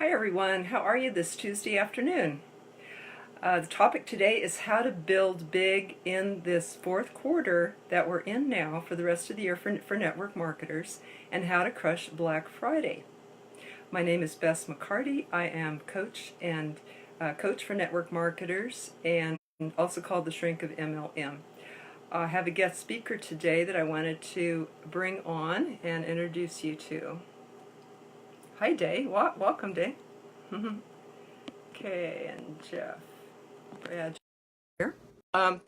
Hi everyone, how are you this Tuesday afternoon? The topic today is how to build big in this fourth quarter that we're in now for the rest of the year for network marketers, and how to crush Black Friday. My name is Bess McCarty. I am coach and coach for network marketers, and also called the Shrink of MLM. I have a guest speaker today that I wanted to bring on and introduce you to. Hi Day, welcome Day. Okay, and Jeff. Brad here. Um,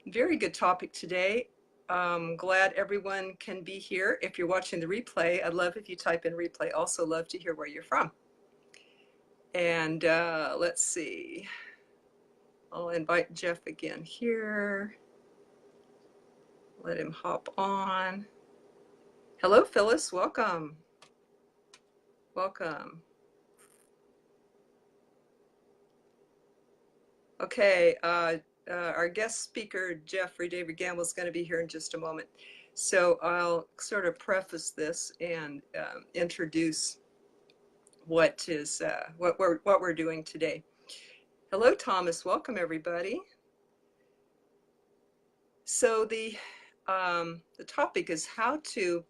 Very good topic today. Glad everyone can be here. If you're watching the replay, I'd love if you type in replay. Also love to hear where you're from. And let's see. I'll invite Jeff again here. Let him hop on. Hello, Phyllis. Welcome. Welcome. Okay, our guest speaker, Jeffrey David Gamble, is going to be here in just a moment. So I'll sort of preface this and introduce what we're doing today. Hello, Thomas. Welcome, everybody. So the topic is how to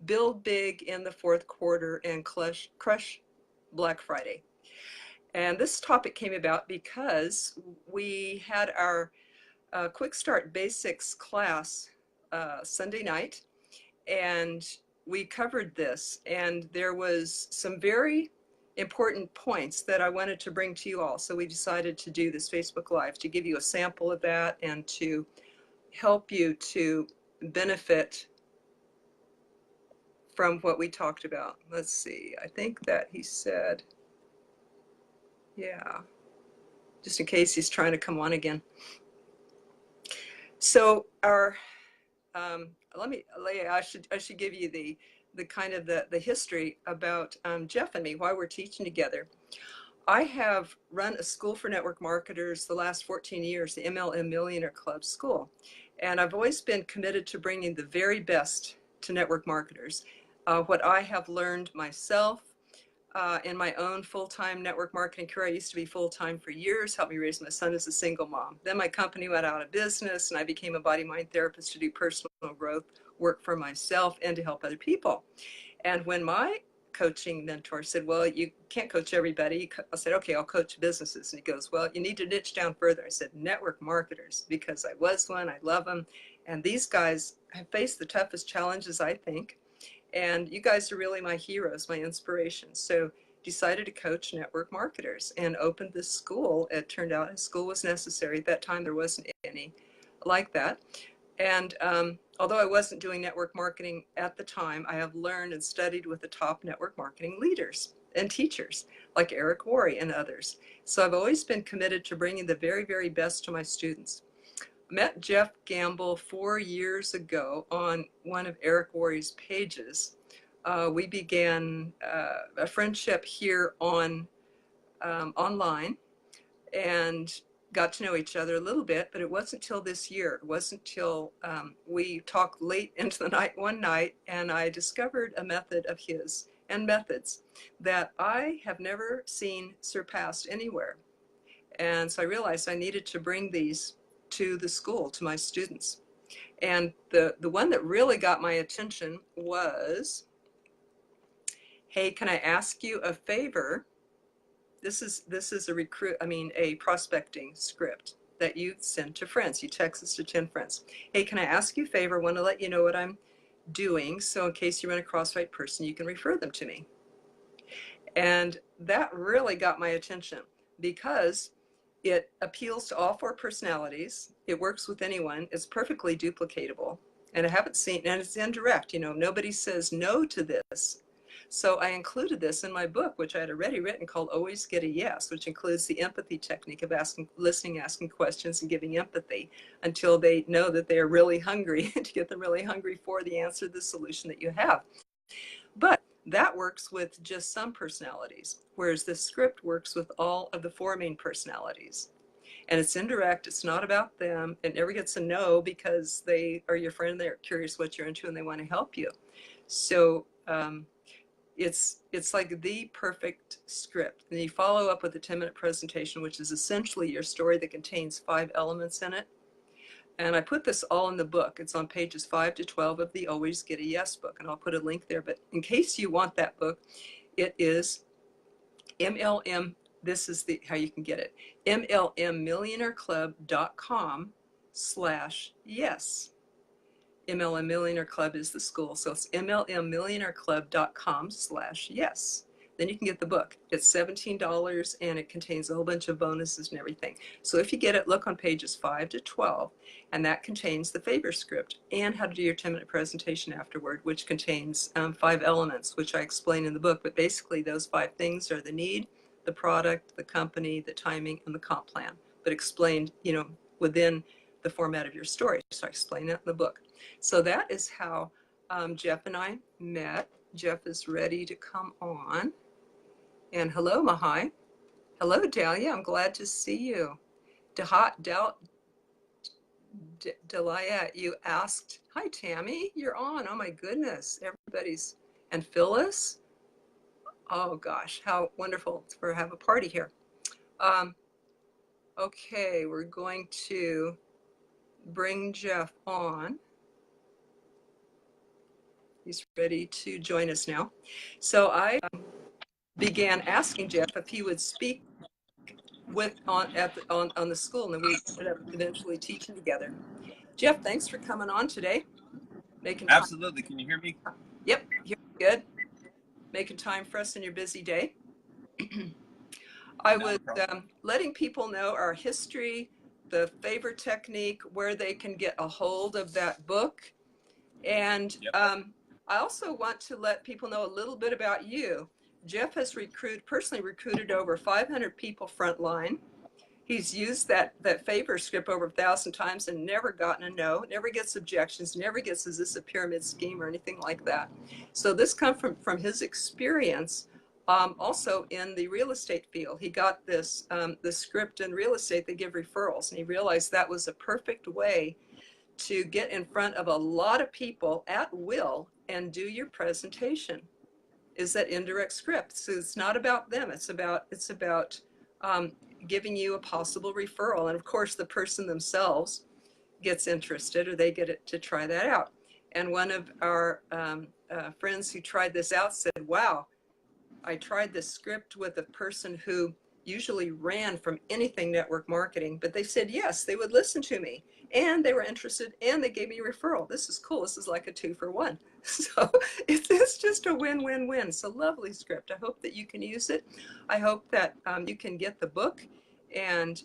build big in the fourth quarter and crush Black Friday. And this topic came about because we had our Quick Start Basics class Sunday night, and we covered this, and there was some very important points that I wanted to bring to you all. So we decided to do this Facebook Live to give you a sample of that and to help you to benefit from what we talked about. Let's see, I think that he said, yeah, just in case he's trying to come on again. So our I should give you the kind of the history about Jeff and me, why we're teaching together. I have run a school for network marketers the last 14 years, the MLM Millionaire Club School. And I've always been committed to bringing the very best to network marketers. What I have learned myself in my own full-time network marketing career. I used to be full-time for years, helped me raise my son as a single mom. Then my company went out of business and I became a body-mind therapist to do personal growth work for myself and to help other people. And when my coaching mentor said, well, you can't coach everybody, I said, okay, I'll coach businesses. And he goes, well, you need to niche down further. I said, network marketers, because I was one, I love them. And these guys have faced the toughest challenges, I think. And you guys are really my heroes, my inspirations. So decided to coach network marketers and opened this school. It turned out a school was necessary. At that time, there wasn't any like that. And although I wasn't doing network marketing at the time, I have learned and studied with the top network marketing leaders and teachers like Eric Worre and others. So I've always been committed to bringing the very, very best to my students. Met Jeff Gamble 4 years ago on one of Eric Worre's pages. We began a friendship here on online and got to know each other a little bit, but it wasn't till this year. It wasn't till we talked late into the night one night, and I discovered a method of his and methods that I have never seen surpassed anywhere. And so I realized I needed to bring these to the school, to my students. And the one that really got my attention was, hey, can I ask you a favor? This is a prospecting script that you send to friends. You text this to 10 friends. Hey, can I ask you a favor? I want to let you know what I'm doing, so in case you run across the right person, you can refer them to me. And that really got my attention because it appeals to all 4 personalities. It works with anyone. It's perfectly duplicatable. And I haven't seen, and it's indirect, nobody says no to this. So I included this in my book, which I had already written, called Always Get a Yes, which includes the empathy technique of listening, asking questions, and giving empathy until they know that they are really hungry, to get them really hungry for the answer, the solution that you have. But that works with just some personalities, whereas this script works with all of the 4 main personalities. And it's indirect. It's not about them. It never gets a no because they are your friend. They're curious what you're into and they want to help you. So It's like the perfect script. And you follow up with a 10-minute presentation, which is essentially your story that contains 5 elements in it. And I put this all in the book. It's on pages 5 to 12 of the Always Get a Yes book. And I'll put a link there. But in case you want that book, it is MLM. This is how you can get it. MLMMillionaireClub.com/yes. MLM Millionaire Club is the school. So it's MLMMillionaireClub.com/yes. Then you can get the book. It's $17 and it contains a whole bunch of bonuses and everything. So if you get it, look on pages 5 to 12, and that contains the favor script and how to do your 10-minute presentation afterward, which contains 5 elements, which I explain in the book. But basically those 5 things are the need, the product, the company, the timing, and the comp plan, but explained, within the format of your story. So I explain that in the book. So that is how Jeff and I met. Jeff is ready to come on. And hello, Mahai. Hello, Dahlia. I'm glad to see you. Delia, you asked. Hi, Tammy. You're on. Oh, my goodness. Everybody's. And Phyllis. Oh, gosh. How wonderful to have a party here. Okay, we're going to bring Jeff on. He's ready to join us now. So I began asking Jeff if he would speak on the school, and then we ended up eventually teaching together. Jeff, thanks for coming on today. Absolutely. Can you hear me? Yep, you're good. Making time for us in your busy day. I was letting people know our history, the favor technique, where they can get a hold of that book. And I also want to let people know a little bit about you. Jeff has personally recruited over 500 people frontline. He's used that favor script over 1,000 times and never gotten a no, never gets objections, never gets, is this a pyramid scheme or anything like that. So this comes from his experience. Also in the real estate field, he got this the script in real estate. They give referrals, and he realized that was a perfect way to get in front of a lot of people at will and do your presentation. Is that indirect script? So it's not about them. It's about giving you a possible referral, and of course the person themselves gets interested, or they get it to try that out. And one of our friends who tried this out said, "Wow, I tried this script with a person who usually ran from anything network marketing, but they said yes, they would listen to me, and they were interested, and they gave me a referral. This is cool. This is like a 2-for-1. So it's just a win-win-win. It's a lovely script. I hope that you can use it. I hope that you can get the book and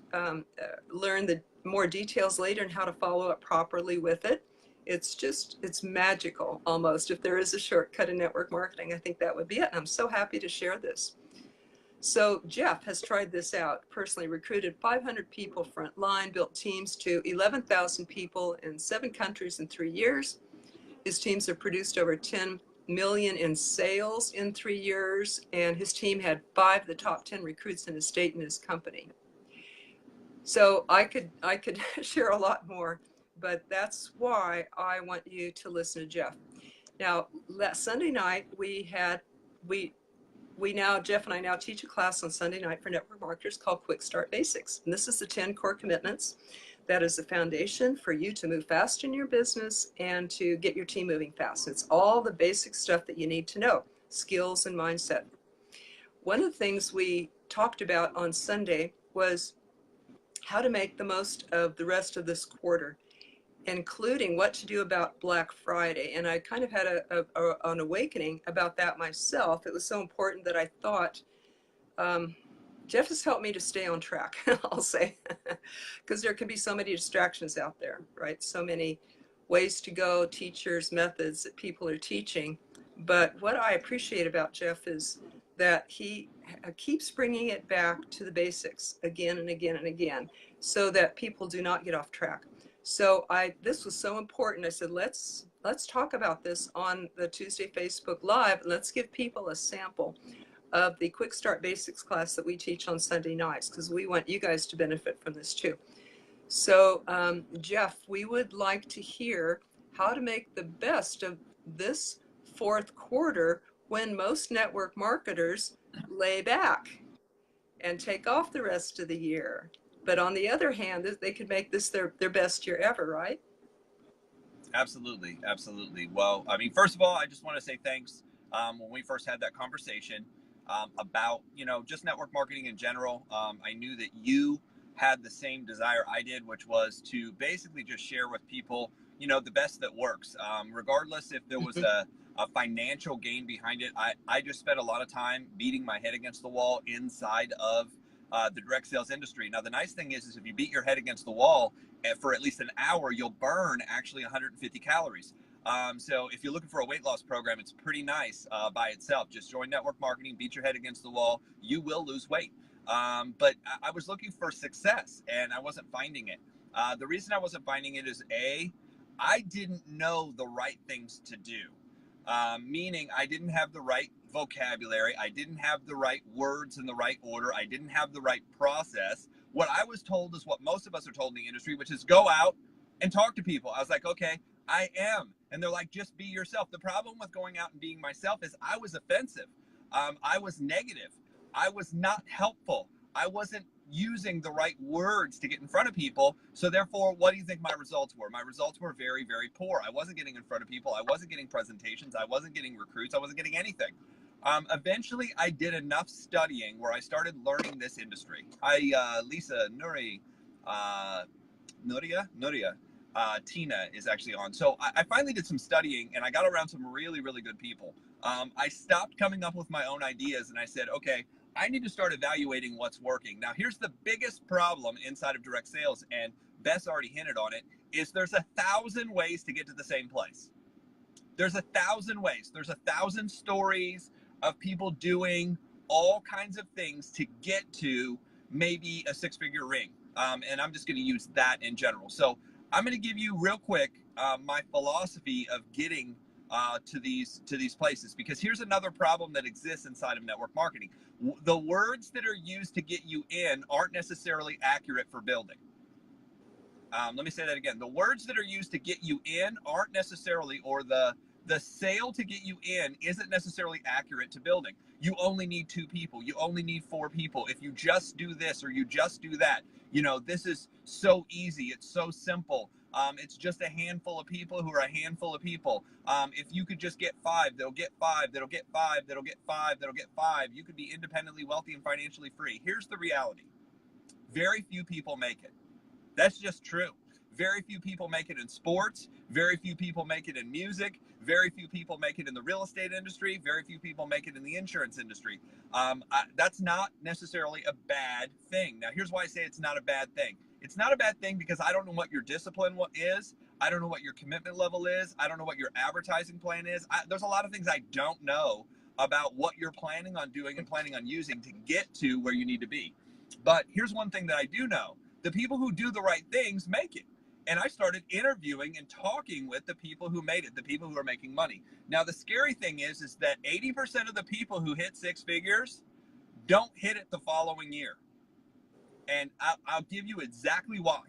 learn the more details later and how to follow up properly with it. It's magical almost. If there is a shortcut in network marketing, I think that would be it. And I'm so happy to share this. So Jeff has tried this out, personally recruited 500 people frontline, built teams to 11,000 people in 7 countries in 3 years. His teams have produced over 10 million in sales in 3 years, and his team had 5 of the top 10 recruits in his state and his company. So I could share a lot more, but that's why I want you to listen to Jeff. Now, last Sunday night Jeff and I now teach a class on Sunday night for network marketers called Quick Start Basics. And this is the 10 core commitments. That is the foundation for you to move fast in your business and to get your team moving fast. It's all the basic stuff that you need to know, skills and mindset. One of the things we talked about on Sunday was how to make the most of the rest of this quarter, including what to do about Black Friday. And I kind of had an awakening about that myself. It was so important that I thought, Jeff has helped me to stay on track, I'll say, because there can be so many distractions out there, right? So many ways to go, teachers, methods that people are teaching. But what I appreciate about Jeff is that he keeps bringing it back to the basics again and again and again, so that people do not get off track. So this was so important. I said, let's talk about this on the Tuesday Facebook Live. Let's give people a sample of the Quick Start Basics class that we teach on Sunday nights, because we want you guys to benefit from this too. So Jeff, we would like to hear how to make the best of this 4th quarter when most network marketers lay back and take off the rest of the year. But on the other hand, they could make this their best year ever, right? Absolutely, absolutely. Well, I mean, first of all, I just want to say thanks. When we first had that conversation about just network marketing in general, I knew that you had the same desire I did, which was to basically just share with people the best that works, regardless if there was a financial gain behind it. I just spent a lot of time beating my head against the wall inside of the direct sales industry. Now, the nice thing is if you beat your head against the wall for at least an hour, you'll burn actually 150 calories. So if you're looking for a weight loss program, it's pretty nice by itself. Just join network marketing, beat your head against the wall. You will lose weight. But I was looking for success and I wasn't finding it. The reason I wasn't finding it is I didn't know the right things to do. Meaning I didn't have the right vocabulary. I didn't have the right words in the right order. I didn't have the right process. What I was told is what most of us are told in the industry, which is go out and talk to people. I was like, okay, I am. And they're like, just be yourself. The problem with going out and being myself is I was offensive. I was negative. I was not helpful. I wasn't using the right words to get in front of people. So therefore, what do you think my results were? My results were very, very poor. I wasn't getting in front of people. I wasn't getting presentations. I wasn't getting recruits. I wasn't getting anything. Eventually, I did enough studying where I started learning this industry. Lisa Nuri, Nuria, Tina is actually on. So I finally did some studying and I got around some really, really good people. I stopped coming up with my own ideas and I said, okay, I need to start evaluating what's working. Now, here's the biggest problem inside of direct sales, and Bess already hinted on it, is there's 1,000 ways to get to the same place. There's 1,000 ways. There's 1,000 stories of people doing all kinds of things to get to maybe a six-figure ring. And I'm just going to use that in general. So I'm going to give you real quick my philosophy of getting to these places, because here's another problem that exists inside of network marketing. The words that are used to get you in aren't necessarily accurate for building. Let me say that again. The words that are used to get you in aren't necessarily, or the sale to get you in isn't necessarily accurate to building. You only need 2 people. You only need 4 people. If you just do this or you just do that, this is so easy. It's so simple. It's just a handful of people who are a handful of people. If you could just get 5, they'll get 5, that'll get 5, that'll get 5, that'll get 5. You could be independently wealthy and financially free. Here's the reality. Very few people make it. That's just true. Very few people make it in sports. Very few people make it in music. Very few people make it in the real estate industry. Very few people make it in the insurance industry. That's not necessarily a bad thing. Now, here's why I say it's not a bad thing. It's not a bad thing because I don't know what your discipline is. I don't know what your commitment level is. I don't know what your advertising plan is. There's a lot of things I don't know about what you're planning on doing and planning on using to get to where you need to be. But here's one thing that I do know. The people who do the right things make it. And I started interviewing and talking with the people who made it, the people who are making money. Now, the scary thing is that 80% of the people who hit 6 figures don't hit it the following year. And I'll give you exactly why.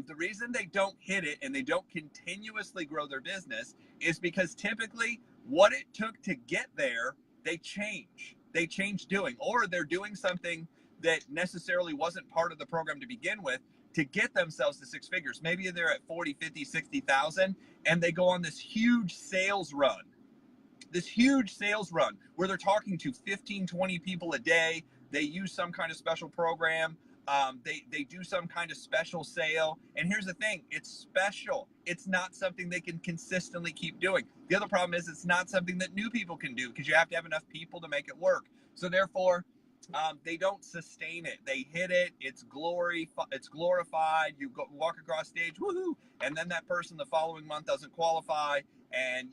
The reason they don't hit it and they don't continuously grow their business is because typically what it took to get there, they change. They change doing, or they're doing something that necessarily wasn't part of the program to begin with to get themselves to 6 figures. Maybe they're at 40, 50, 60,000 and they go on this huge sales run where they're talking to 15, 20 people a day. They use some kind of special program. They do some kind of special sale. And here's the thing, it's special. It's not something they can consistently keep doing. The other problem is it's not something that new people can do because you have to have enough people to make it work. So therefore, they don't sustain it. They hit it. It's glorified. You walk across stage, woohoo, and then that person the following month doesn't qualify. And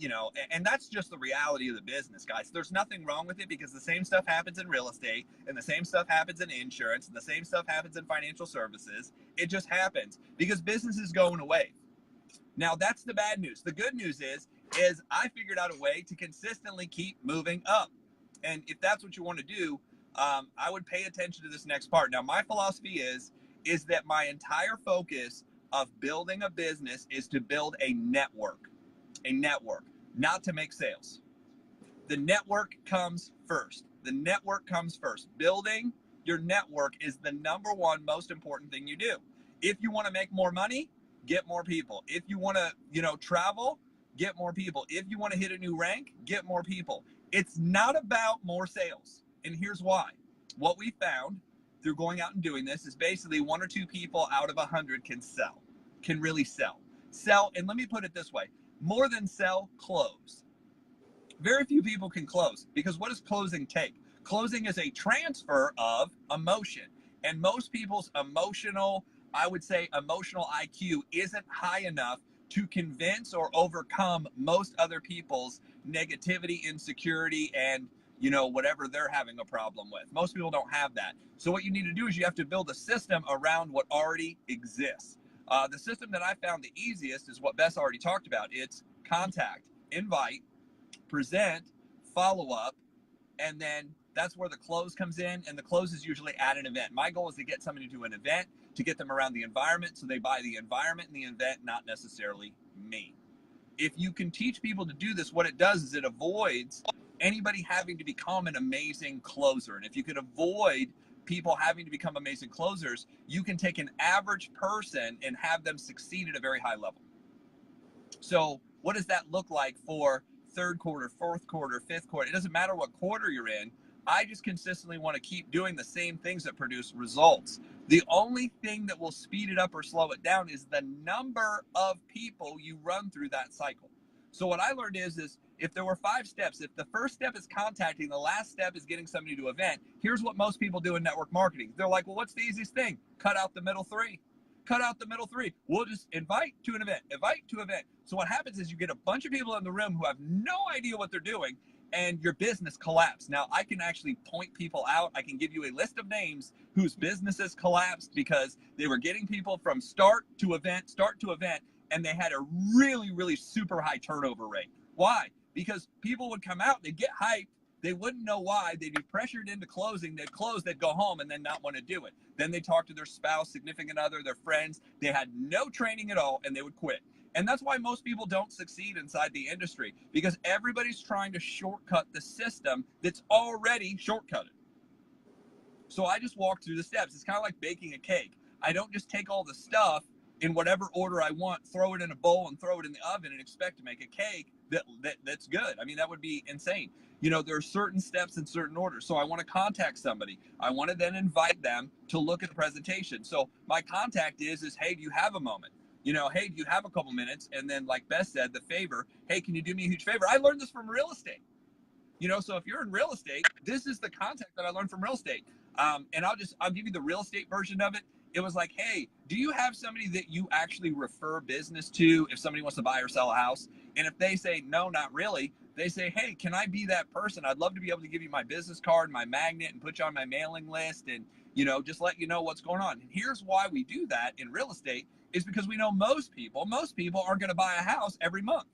and that's just the reality of the business, guys. There's nothing wrong with it because the same stuff happens in real estate, and the same stuff happens in insurance, and the same stuff happens in financial services. It just happens because business is going away. Now, that's the bad news. The good news is I figured out a way to consistently keep moving up. And if that's what you want to do, I would pay attention to this next part. Now, my philosophy is that my entire focus of building a business is to build a network, not to make sales. The network comes first. The network comes first. Building your network is the number one most important thing you do. If you want to make more money, get more people. If you want to, travel, get more people. If you want to hit a new rank, get more people. It's not about more sales. And here's why. What we found through going out and doing this is basically 1 or 2 people out of 100 can sell, can really sell. Sell, and let me put it this way, more than sell, close. Very few people can close, because what does closing take? Closing is a transfer of emotion. And most people's emotional IQ isn't high enough to convince or overcome most other people's negativity, insecurity, and whatever they're having a problem with. Most people don't have that. So what you need to do is you have to build a system around what already exists. The system that I found the easiest is what Bess already talked about. It's contact, invite, present, follow up, and then that's where the close comes in. And the close is usually at an event. My goal is to get somebody to an event, to get them around the environment so they buy the environment and the event, not necessarily me. If you can teach people to do this, what it does is it avoids anybody having to become an amazing closer. And if you can avoid people having to become amazing closers, you can take an average person and have them succeed at a very high level. So what does that look like for third quarter, fourth quarter, fifth quarter? It doesn't matter what quarter you're in. I just consistently want to keep doing the same things that produce results. The only thing that will speed it up or slow it down is the number of people you run through that cycle. So what I learned is if there were 5 steps, if the first step is contacting, the last step is getting somebody to an event, here's what most people do in network marketing. They're like, well, what's the easiest thing? Cut out the middle 3. Cut out the middle 3. We'll just invite to an event, invite to an event. So what happens is you get a bunch of people in the room who have no idea what they're doing, and your business collapsed. Now, I can actually point people out. I can give you a list of names whose businesses collapsed because they were getting people from start to event, and they had a really, really super high turnover rate. Why? Because people would come out, they'd get hyped, they wouldn't know why, they'd be pressured into closing, they'd close, they'd go home and then not want to do it. Then they talk to their spouse, significant other, their friends, they had no training at all, and they would quit. And that's why most people don't succeed inside the industry, because everybody's trying to shortcut the system that's already shortcutted. So I just walk through the steps. It's kind of like baking a cake. I don't just take all the stuff in whatever order I want, throw it in a bowl and throw it in the oven and expect to make a cake that's good. I mean, that would be insane. There are certain steps in certain orders. So I want to contact somebody. I want to then invite them to look at the presentation. So my contact is, hey, do you have a moment? Hey, do you have a couple minutes? And then, like Beth said, the favor, hey, can you do me a huge favor? I learned this from real estate. So if you're in real estate, this is the contact that I learned from real estate. And I'll give you the real estate version of it. It was like, hey, do you have somebody that you actually refer business to if somebody wants to buy or sell a house? And if they say, no, not really, they say, hey, can I be that person? I'd love to be able to give you my business card, my magnet, and put you on my mailing list and, just let you know what's going on. And here's why we do that in real estate is because we know most people aren't going to buy a house every month.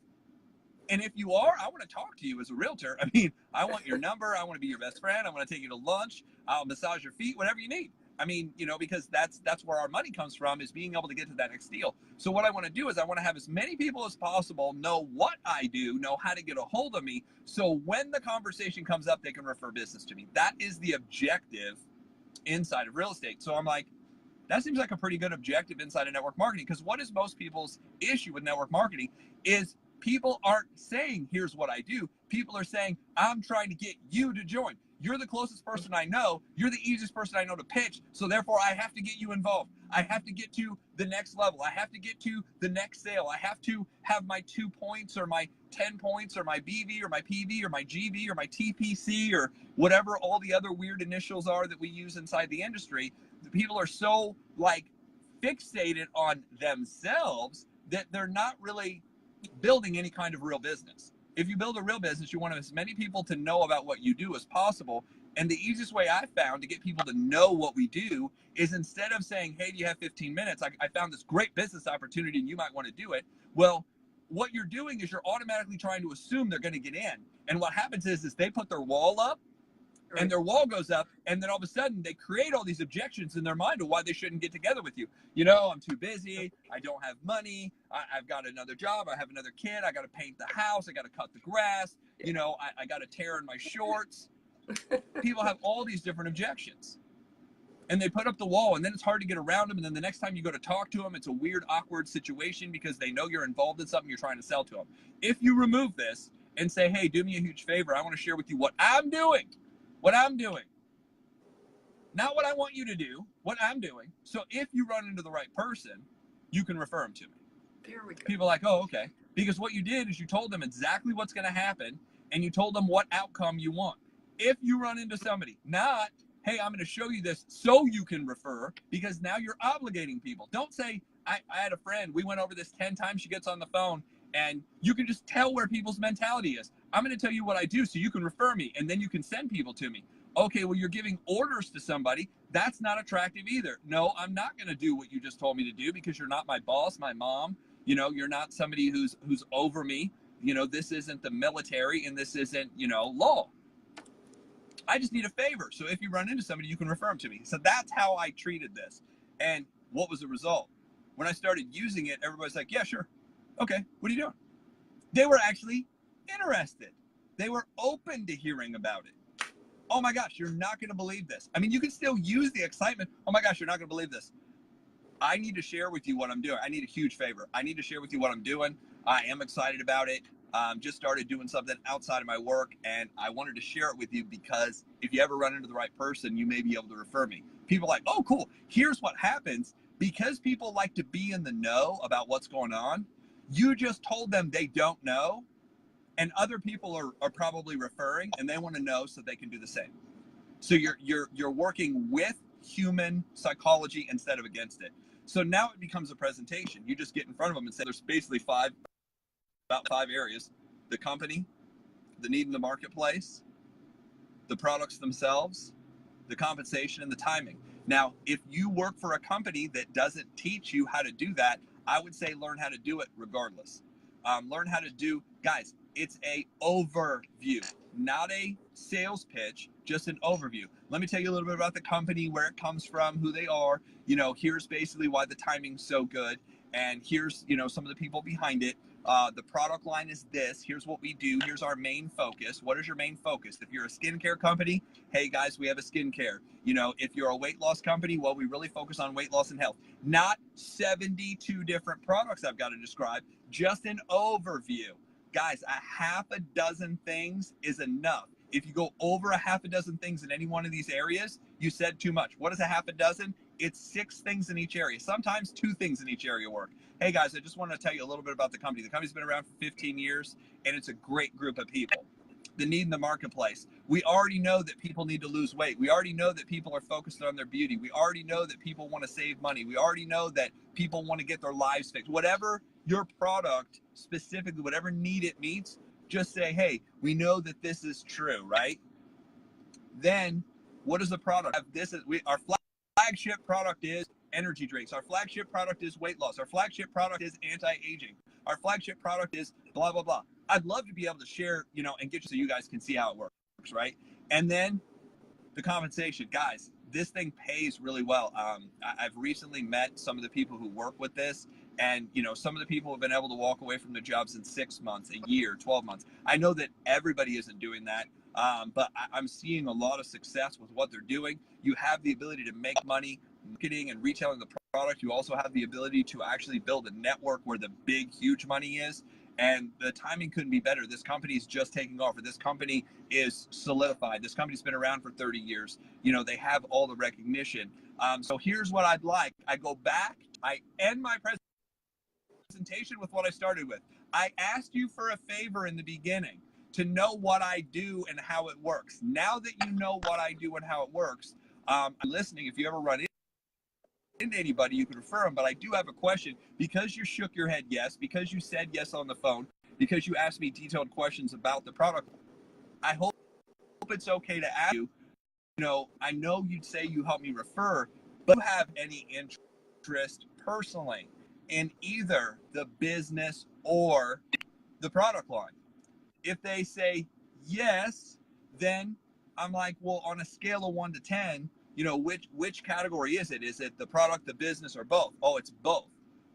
And if you are, I want to talk to you as a realtor. I mean, I want your number. I want to be your best friend. I want to take you to lunch. I'll massage your feet, whatever you need. I mean, because that's where our money comes from, is being able to get to that next deal. So what I want to do is I want to have as many people as possible know what I do, know how to get a hold of me. So when the conversation comes up, they can refer business to me. That is the objective inside of real estate. So I'm like, that seems like a pretty good objective inside of network marketing, because what is most people's issue with network marketing is people aren't saying, here's what I do. People are saying, I'm trying to get you to join. You're the closest person I know. You're the easiest person I know to pitch. So therefore, I have to get you involved. I have to get to the next level. I have to get to the next sale. I have to have my 2 points or my 10 points or my BV or my PV or my GV or my TPC or whatever all the other weird initials are that we use inside the industry. The people are so fixated on themselves that they're not really building any kind of real business. If you build a real business, you want as many people to know about what you do as possible. And the easiest way I found to get people to know what we do is, instead of saying, hey, do you have 15 minutes? I found this great business opportunity and you might want to do it. Well, what you're doing is you're automatically trying to assume they're going to get in. And what happens is they put their wall up and Right. their wall goes up, and then all of a sudden they create all these objections in their mind of why they shouldn't get together with you. You know, I'm too busy, I don't have money, I've got another job, I have another kid, I got to paint the house, I got to cut the grass, Yeah. you know, I got to tear in my shorts. People have all these different objections, and they put up the wall, and then it's hard to get around them, and then the next time you go to talk to them, it's a weird, awkward situation because they know you're involved in something you're trying to sell to them. If you remove this and say, hey, do me a huge favor, I want to share with you what I'm doing, not what I want you to do, what I'm doing. So if you run into the right person, you can refer them to me. There we go. People are like, oh, okay. Because what you did is you told them exactly what's going to happen, and you told them what outcome you want. If you run into somebody, not, hey, I'm going to show you this so you can refer, because now you're obligating people. Don't say, I had a friend, we went over this 10 times, she gets on the phone, and you can just tell where people's mentality is. I'm going to tell you what I do so you can refer me, and then you can send people to me. Okay, well, you're giving orders to somebody. That's not attractive either. No, I'm not going to do what you just told me to do because you're not my boss, my mom. You know, you're not somebody who's over me. You know, this isn't the military, and this isn't, you know, law. I just need a favor. So if you run into somebody, you can refer them to me. So that's how I treated this. And what was the result? When I started using it, everybody's like, yeah, sure. Okay, what are you doing? They were actually interested. They were open to hearing about it. Oh my gosh, you're not going to believe this. I mean, you can still use the excitement. Oh my gosh, you're not going to believe this. I need to share with you what I'm doing. I need a huge favor. I need to share with you what I'm doing. I am excited about it. Just started doing something outside of my work, and I wanted to share it with you because if you ever run into the right person, you may be able to refer me. People are like, oh, cool. Here's what happens. Because people like to be in the know about what's going on, you just told them they don't know, and other people are probably referring, and they want to know so they can do the same. So you're working with human psychology instead of against it. So now it becomes a presentation. You just get in front of them and say, there's basically about five areas: the company, the need in the marketplace, the products themselves, the compensation, and the timing. Now, if you work for a company that doesn't teach you how to do that, I would say learn how to do it regardless. Learn how to do, guys, it's a overview, not a sales pitch, just an overview. Let me tell you a little bit about the company, where it comes from, who they are. You know, here's basically why the timing's so good. And here's, you know, some of the people behind it. The product line is this. Here's what we do. Here's our main focus. What is your main focus? If you're a skincare company, hey guys, we have a skincare. You know, if you're a weight loss company, well, we really focus on weight loss and health. Not 72 different products I've got to describe, just an overview. Guys, a half a dozen things is enough. If you go over a half a dozen things in any one of these areas, you said too much. What is a half a dozen? It's 6 things in each area. Sometimes 2 things in each area work. Hey guys, I just want to tell you a little bit about the company. The company's been around for 15 years, and it's a great group of people. The need in the marketplace. We already know that people need to lose weight. We already know that people are focused on their beauty. We already know that people want to save money. We already know that people want to get their lives fixed. Whatever your product specifically, whatever need it meets, just say, hey, we know that this is true, right? Then what is the product? Our flagship product is energy drinks. Our flagship product is weight loss. Our flagship product is anti-aging. Our flagship product is blah, blah, blah. I'd love to be able to share, you know, and get you so you guys can see how it works, right? And then the compensation. Guys, this thing pays really well. I've recently met some of the people who work with this, and, you know, some of the people have been able to walk away from their jobs in 6 months, a year, 12 months. I know that everybody isn't doing that, but I'm seeing a lot of success with what they're doing. You have the ability to make money marketing and retailing the product. You also have the ability to actually build a network where the big, huge money is. And the timing couldn't be better. This company's just taking off. This company is solidified. This company's been around for 30 years. You know, they have all the recognition. So here's what I'd like. I go back. I end my presentation with what I started with. I asked you for a favor in the beginning to know what I do and how it works. Now that you know what I do and how it works, I'm listening. If you ever run into anybody, you can refer them. But I do have a question. Because you shook your head yes, because you said yes on the phone, because you asked me detailed questions about the product, I hope it's okay to ask you, you know, I know you'd say you help me refer, but do you have any interest personally in either the business or the product line? If they say yes, then I'm like, well, on a scale of 1 to 10, which category is it? Is it the product, the business, or both? Oh, it's both.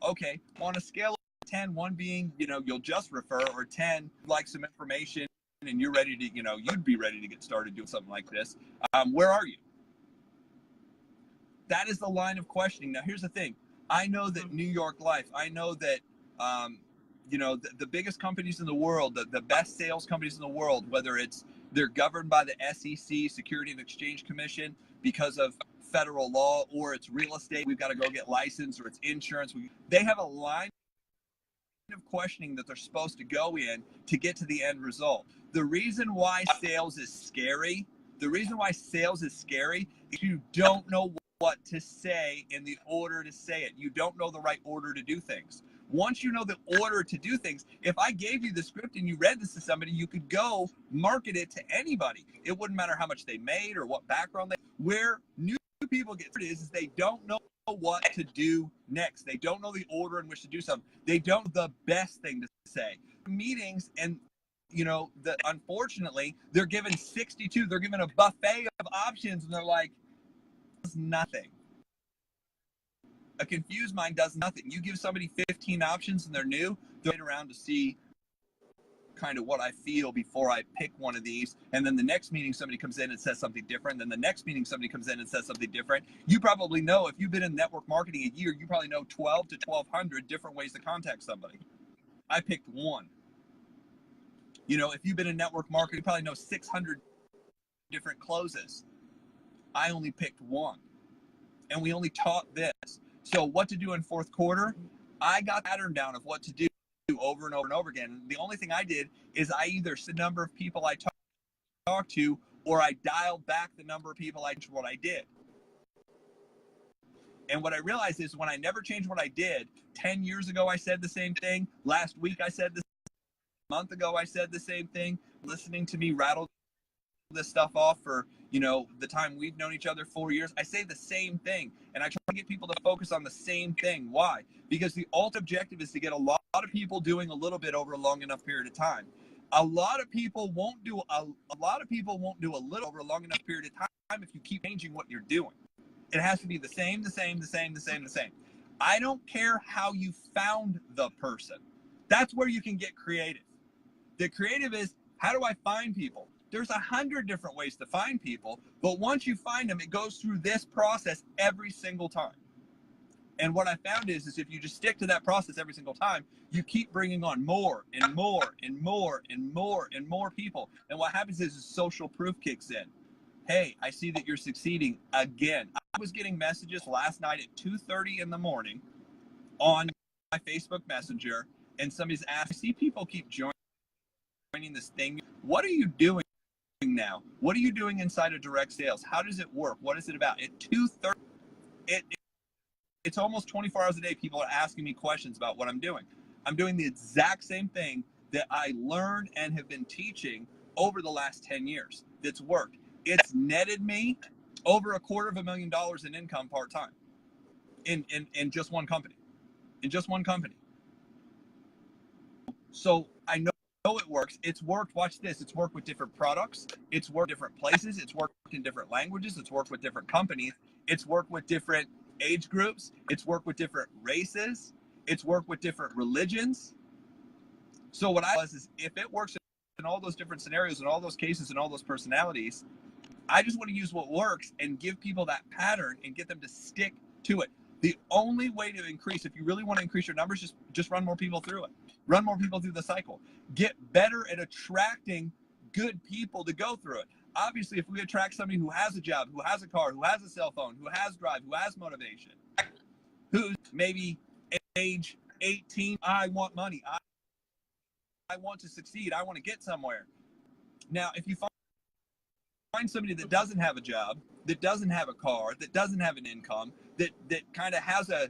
Okay. On a scale of 10, 1 being, you'll just refer, or 10, like some information and you're ready to, you'd be ready to get started doing something like this. Where are you? That is the line of questioning. Now, here's the thing. I know that New York Life, I know that, the biggest companies in the world, the best sales companies in the world, whether they're governed by the SEC, Security and Exchange Commission, because of federal law, or it's real estate, we've got to go get licensed, or it's insurance. They have a line of questioning that they're supposed to go in to get to the end result. The reason why sales is scary, is you don't know what to say in the order to say it. You don't know the right order to do things. Once you know the order to do things, if I gave you the script and you read this to somebody, you could go market it to anybody. It wouldn't matter how much they made or what background they. Where new people get started is they don't know what to do next. They don't know the order in which to do something. They don't know the best thing to say. Meetings, and unfortunately, they're given 62. They're given a buffet of options, and they're like, does nothing. A confused mind does nothing. You give somebody 15 options and they're new, they'll wait around to see kind of what I feel before I pick one of these. And then the next meeting, somebody comes in and says something different. Then the next meeting, somebody comes in and says something different. You probably know, if you've been in network marketing a year, you probably know 12 to 1,200 different ways to contact somebody. I picked one. If you've been in network marketing, you probably know 600 different closes. I only picked one. And we only taught this. So what to do in fourth quarter, I got the pattern down of what to do over and over and over again. The only thing I did is I either said the number of people I talked to, or I dialed back the number of people what I did. And what I realized is when I never changed what I did, 10 years ago I said the same thing. Last week I said this. A month ago I said the same thing. Listening to me rattle this stuff off for the time we've known each other, 4 years, I say the same thing, and I try to get people to focus on the same thing. Why? Because the ultimate objective is to get a lot of people doing a little bit over a long enough period of time. A lot of people won't do a little over a long enough period of time if you keep changing what you're doing. It has to be the same. I don't care how you found the person. That's where you can get creative. The creative is, how do I find people? There's 100 different ways to find people, but once you find them, it goes through this process every single time. And what I found is if you just stick to that process every single time, you keep bringing on more and more and more and more and more people. And what happens is social proof kicks in. Hey, I see that you're succeeding again. I was getting messages last night at 2:30 in the morning on my Facebook Messenger, and somebody's asked, I see people keep joining this thing. What are you doing now? What are you doing inside of direct sales? How does it work? What is it about? At 2:30, it's almost 24 hours a day. People are asking me questions about what I'm doing. I'm doing the exact same thing that I learned and have been teaching over the last 10 years. That's worked. It's netted me over $250,000 in income part-time in just one company. So I know it works. It's worked. Watch this. It's worked with different products. It's worked different places. It's worked in different languages. It's worked with different companies. It's worked with different age groups. It's worked with different races. It's worked with different religions. So what I was is, if it works in all those different scenarios and all those cases and all those personalities, I just want to use what works and give people that pattern and get them to stick to it. The only way to increase, if you really want to increase your numbers, just run more people through it. Run more people through the cycle. Get better at attracting good people to go through it. Obviously, if we attract somebody who has a job, who has a car, who has a cell phone, who has drive, who has motivation, who's maybe age 18, I want money, I want to succeed, I want to get somewhere. Now, if you find somebody that doesn't have a job, that doesn't have a car, that doesn't have an income, that kind of has a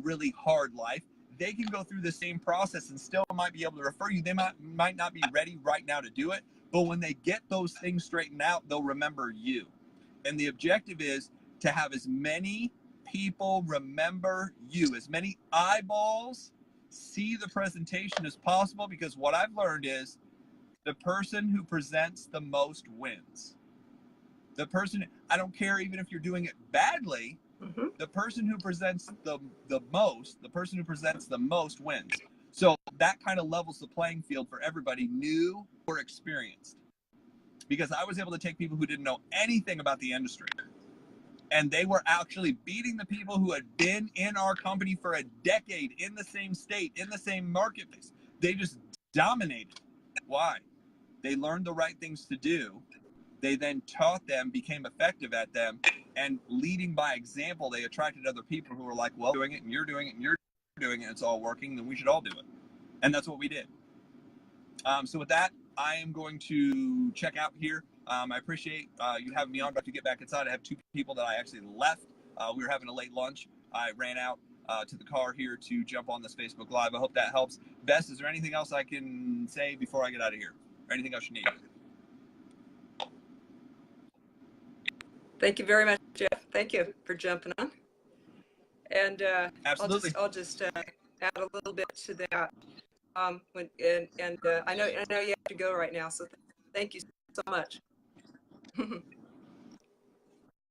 really hard life, they can go through the same process and still might be able to refer you. They might not be ready right now to do it, but when they get those things straightened out, they'll remember you. And the objective is to have as many people remember you, as many eyeballs see the presentation as possible, because what I've learned is the person who presents the most wins. The person, I don't care even if you're doing it badly, Mm-hmm. the person who presents the most, the person who presents the most wins. So that kind of levels the playing field for everybody, new or experienced. Because I was able to take people who didn't know anything about the industry, and they were actually beating the people who had been in our company for a decade, in the same state, in the same marketplace. They just dominated. Why? They learned the right things to do. They then taught them, became effective at them, and leading by example, they attracted other people who were like, well, doing it, and you're doing it, and you're doing it, it's all working, then we should all do it. And that's what we did. So with that, I am going to check out here. I appreciate you having me on. But to get back inside, I have 2 people that I actually left. We were having a late lunch. I ran out to the car here to jump on this Facebook Live. I hope that helps. Bess, is there anything else I can say before I get out of here? Or anything else you need? Thank you very much, Jeff. Thank you for jumping on. And Absolutely. I'll just add a little bit to that. I know you have to go right now, so thank you so much.